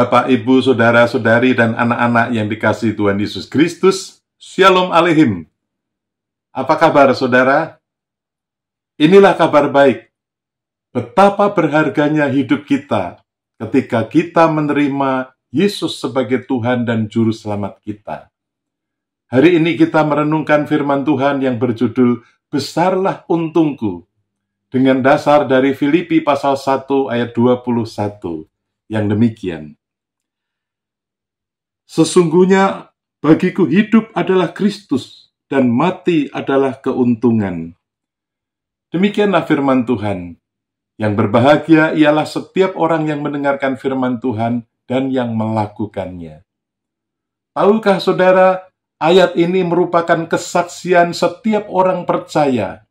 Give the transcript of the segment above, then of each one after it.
Bapak, Ibu, Saudara-saudari, dan anak-anak yang dikasihi Tuhan Yesus Kristus, Shalom Aleichem. Apa kabar, saudara? Inilah kabar baik. Betapa berharganya hidup kita ketika kita menerima Yesus sebagai Tuhan dan Juru Selamat kita. Hari ini kita merenungkan firman Tuhan yang berjudul Besarlah Untungku, dengan dasar dari Filipi pasal 1 ayat 21, yang demikian. Sesungguhnya bagiku hidup adalah Kristus dan mati adalah keuntungan. Demikianlah firman Tuhan. Yang berbahagia ialah setiap orang yang mendengarkan firman Tuhan dan yang melakukannya. Tahukah saudara, ayat ini merupakan kesaksian setiap orang percaya.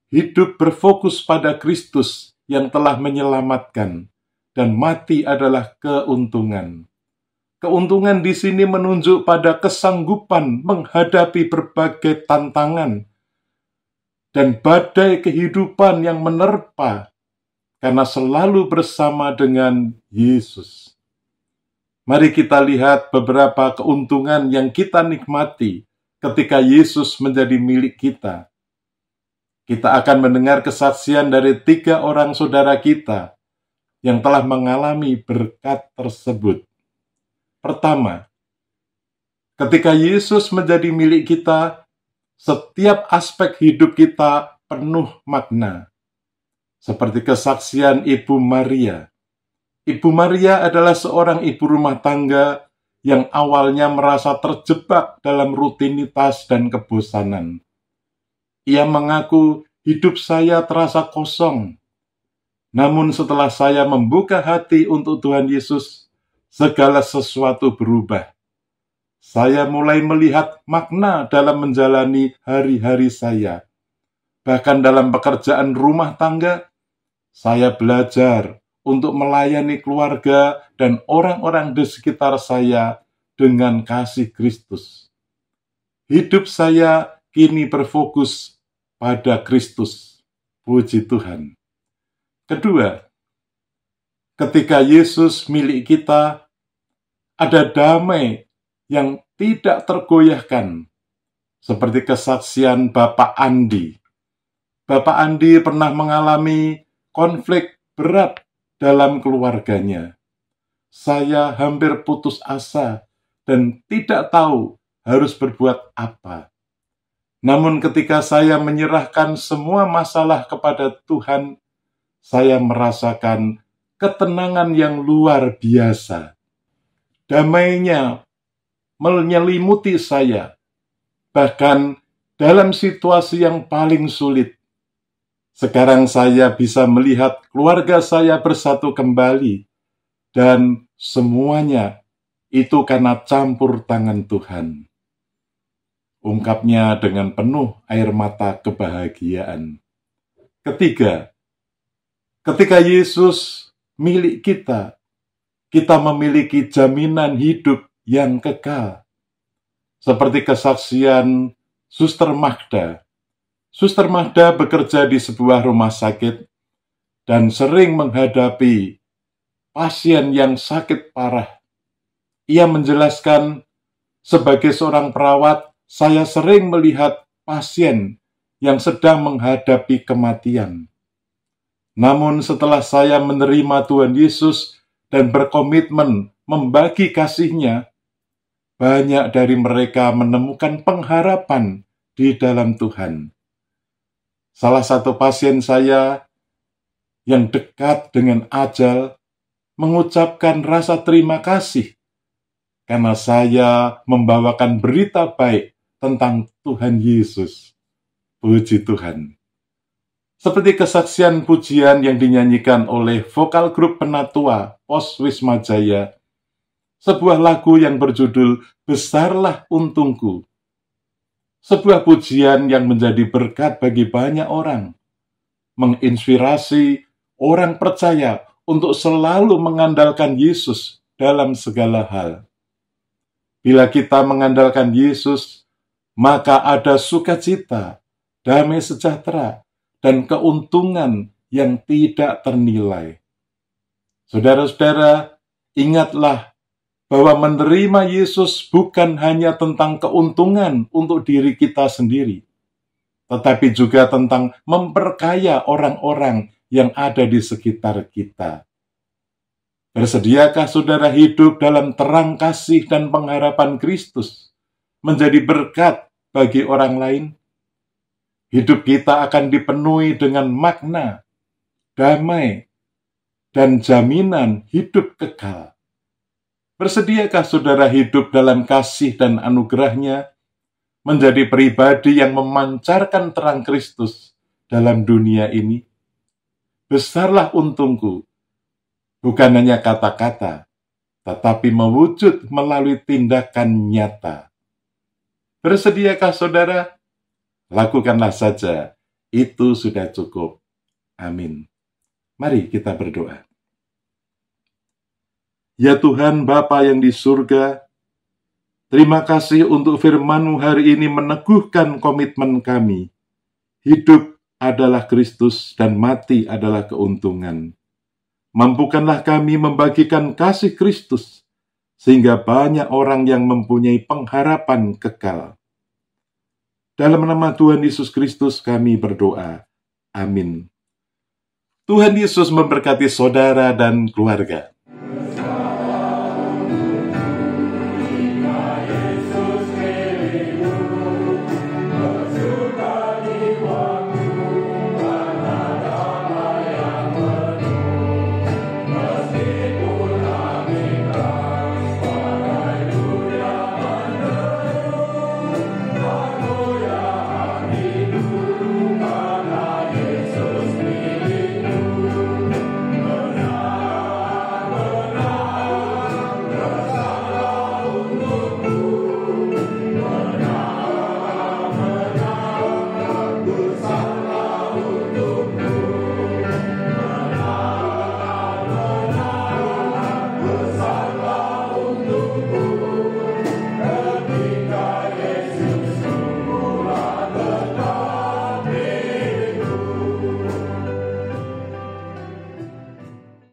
Hidup berfokus pada Kristus yang telah menyelamatkan, dan mati adalah keuntungan. Keuntungan di sini menunjuk pada kesanggupan menghadapi berbagai tantangan dan badai kehidupan yang menerpa karena selalu bersama dengan Yesus. Mari kita lihat beberapa keuntungan yang kita nikmati ketika Yesus menjadi milik kita. Kita akan mendengar kesaksian dari 3 orang saudara kita yang telah mengalami berkat tersebut. Pertama, ketika Yesus menjadi milik kita, setiap aspek hidup kita penuh makna. Seperti kesaksian Ibu Maria. Ibu Maria adalah seorang ibu rumah tangga yang awalnya merasa terjebak dalam rutinitas dan kebosanan. Ia mengaku, hidup saya terasa kosong. Namun setelah saya membuka hati untuk Tuhan Yesus, segala sesuatu berubah. Saya mulai melihat makna dalam menjalani hari-hari saya. Bahkan dalam pekerjaan rumah tangga, saya belajar untuk melayani keluarga dan orang-orang di sekitar saya dengan kasih Kristus. Hidup saya kini berfokus pada Kristus. Puji Tuhan. Kedua, ketika Yesus milik kita, ada damai yang tidak tergoyahkan, seperti kesaksian Bapak Andi. Bapak Andi pernah mengalami konflik berat dalam keluarganya. Saya hampir putus asa dan tidak tahu harus berbuat apa. Namun ketika saya menyerahkan semua masalah kepada Tuhan, saya merasakan ketenangan yang luar biasa. Damainya menyelimuti saya, bahkan dalam situasi yang paling sulit. Sekarang saya bisa melihat keluarga saya bersatu kembali, dan semuanya itu karena campur tangan Tuhan. Ungkapnya dengan penuh air mata kebahagiaan. Ketiga, ketika Yesus milik kita, kita memiliki jaminan hidup yang kekal. Seperti kesaksian Suster Magda. Suster Magda bekerja di sebuah rumah sakit dan sering menghadapi pasien yang sakit parah. Ia menjelaskan, sebagai seorang perawat, saya sering melihat pasien yang sedang menghadapi kematian. Namun setelah saya menerima Tuhan Yesus dan berkomitmen membagi kasih-Nya, banyak dari mereka menemukan pengharapan di dalam Tuhan. Salah satu pasien saya yang dekat dengan ajal mengucapkan rasa terima kasih karena saya membawakan berita baik tentang Tuhan Yesus. Puji Tuhan. Seperti kesaksian pujian yang dinyanyikan oleh vokal grup Penatua Pos Wisma Jaya, sebuah lagu yang berjudul Besarlah Untungku. Sebuah pujian yang menjadi berkat bagi banyak orang, menginspirasi orang percaya untuk selalu mengandalkan Yesus dalam segala hal. Bila kita mengandalkan Yesus, maka ada sukacita, damai sejahtera, dan keuntungan yang tidak ternilai. Saudara-saudara, Ingatlah bahwa menerima Yesus bukan hanya tentang keuntungan untuk diri kita sendiri, tetapi juga tentang memperkaya orang-orang yang ada di sekitar kita. Bersediakah saudara hidup dalam terang kasih dan pengharapan Kristus, menjadi berkat bagi orang lain? Hidup kita akan dipenuhi dengan makna, damai, dan jaminan hidup kekal. Bersediakah saudara hidup dalam kasih dan anugerah-Nya, menjadi pribadi yang memancarkan terang Kristus dalam dunia ini? Besarlah untungku, bukan hanya kata-kata, tetapi mewujud melalui tindakan nyata. Bersediakah saudara? Lakukanlah saja, itu sudah cukup. Amin. Mari kita berdoa. Ya Tuhan Bapa yang di surga, terima kasih untuk firman-Mu hari ini meneguhkan komitmen kami. Hidup adalah Kristus dan mati adalah keuntungan. Mampukanlah kami membagikan kasih Kristus, sehingga banyak orang yang mempunyai pengharapan kekal. Dalam nama Tuhan Yesus Kristus kami berdoa. Amin. Tuhan Yesus memberkati saudara dan keluarga.